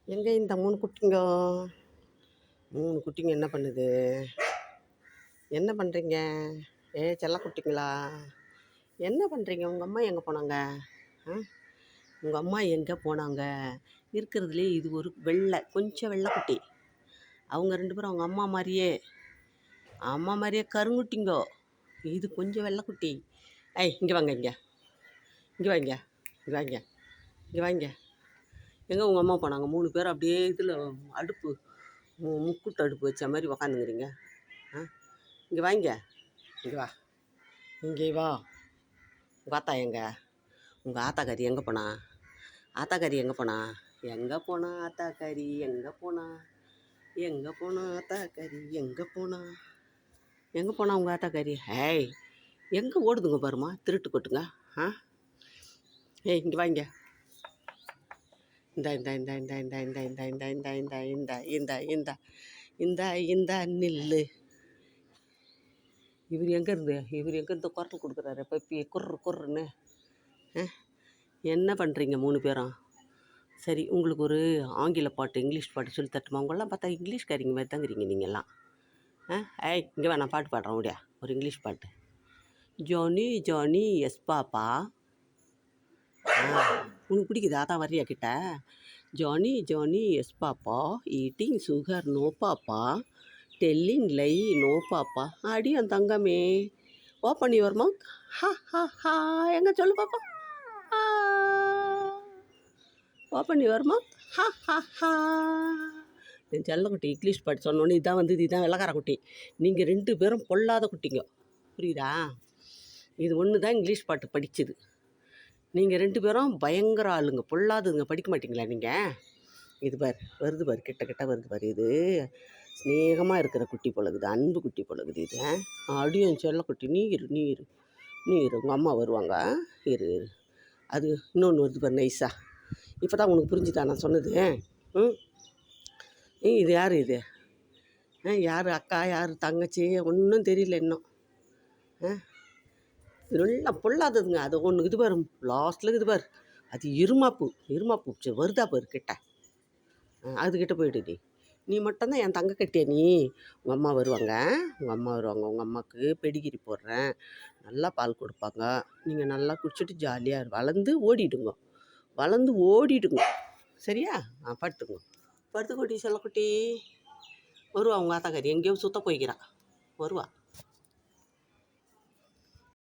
எங்கே இந்த 3 குட்டிங்க 3 குட்டிங்க என்ன பண்ணுது? என்ன பண்ணுறீங்க? செல்ல குட்டிங்களா, என்ன பண்ணுறீங்க? உங்கள் அம்மா எங்கே போனாங்க? உங்கள் அம்மா எங்கே போனாங்க? இருக்கிறதுலே இது ஒரு கொஞ்சம் வெள்ளை குட்டி. அவங்க 2 பேரும் அவங்க அம்மா மாதிரியே கருங்குட்டிங்கோ. இது கொஞ்சம் வெள்ளைக்குட்டி. இங்கே வாங்க, இங்கே வாங்க, இங்கே வாங்க, இங்கே வாங்க. எங்கே உங்கள் அம்மா போனாங்க? 3 பேர் அப்படியே இதில் அடுப்பு முக்கூட்டு அடுப்பு வச்ச மாதிரி உக்காந்துங்கிறீங்க. இங்கே வாங்க, இங்கே வா, இங்கே வா. உங்கள் ஆத்தா எங்கே? உங்கள் ஆத்தாக்காரி எங்கே போனா? ஆத்தாக்காரி எங்கே போனா? எங்கே போனா ஆத்தாக்காரி? எங்கே போனா? எங்கே போனா ஆத்தாக்காரி? எங்கே போனா? எங்கே போனா உங்கள் ஆத்தாக்காரி? எங்கே ஓடுதுங்க பாருமா, திருட்டு கொட்டுங்க. இங்கே வாங்க. இந்த இந்த இந்த இந்த இந்த இந்த இந்த இந்த இந்த இந்த இந்த இந்த இந்த இந்த இந்த நில்லு. இவர் எங்கேருந்து குரல் கொடுக்குறாரு பப்பி குர்ருன்னு. என்ன பண்ணுறீங்க 3 பேரும்? சரி, உங்களுக்கு ஒரு ஆங்கில பாட்டு இங்கிலீஷ் பாட்டு சொல்லி தட்டுமா? உங்களெல்லாம் பார்த்தா இங்கிலீஷ்காரிங்க மாதிரி தாங்கிறீங்க நீங்கள்லாம். இங்கே வா, நான் பாட்டு பாடுறேன் ஓடியா, ஒரு இங்கிலீஷ் பாட்டு. ஜானி ஜானி எஸ் பாப்பா. உனக்கு பிடிக்குது? அதான் வர்றியா கிட்ட? Johnny Johnny yes papa, eating sugar no papa, telling lie no papa. அடி என் தங்கமே, ஓப்பன் யுவர் மவுத். ஹா எங்கே சொல்லு பாப்பா. Open your mouth. ஹா. என் செல்லக்குட்டி இங்கிலீஷ் பாட்டு சொன்னோன்னே இதான் வந்து இதுதான் வெள்ளக்கார குட்டி. நீங்கள் 2 பேரும் பொல்லாத குட்டிங்க, புரியுதா? இது ஒன்று தான் இங்கிலீஷ் பாட்டு படிச்சுது. நீங்கள் 2 பேரும் பயங்கர ஆளுங்க, பொல்லாதுங்க. படிக்க மாட்டிங்களா நீங்கள்? இது பார், வருது பார், கிட்ட வருது பார். இது ஸ்நேகமாக இருக்கிற குட்டி பொழுகுது, அன்பு குட்டி பொழுகுது இது. அடியும் செல்லக்குட்டி. நீ இரு உங்கள் அம்மா வருவாங்க. இரு. அது இன்னொன்று வருது பார் நைஸா. இப்போ தான் உனக்கு புரிஞ்சுதா நான் சொன்னது? இது யார்? இது யார் அக்கா, யார் தங்கச்சி? ஒன்றும் தெரியல இன்னும். நல்லா பொல்லாததுங்க. அது ஒன்று இது பாரு, லாஸ்ட்டில் இது பாரு, அது இருமாப்பு வருதா பாரு கிட்ட. அதுக்கிட்ட போயிடு. நீ மட்டும்தான் என் தங்க கட்டியா நீ. உங்கள் அம்மா வருவாங்க. உங்கள் அம்மாவுக்கு பெடிகிரி போடுறேன், நல்லா பால் கொடுப்பாங்க. நீங்கள் நல்லா குடிச்சிட்டு ஜாலியாக வளர்ந்து ஓடிடுங்க. சரியா? படுத்துக்கோட்டி செல்லக்குட்டி. வருவா உங்கள் ஆத்தாக்காரி, எங்கேயோ சுத்த போய்க்கிறா, வருவா.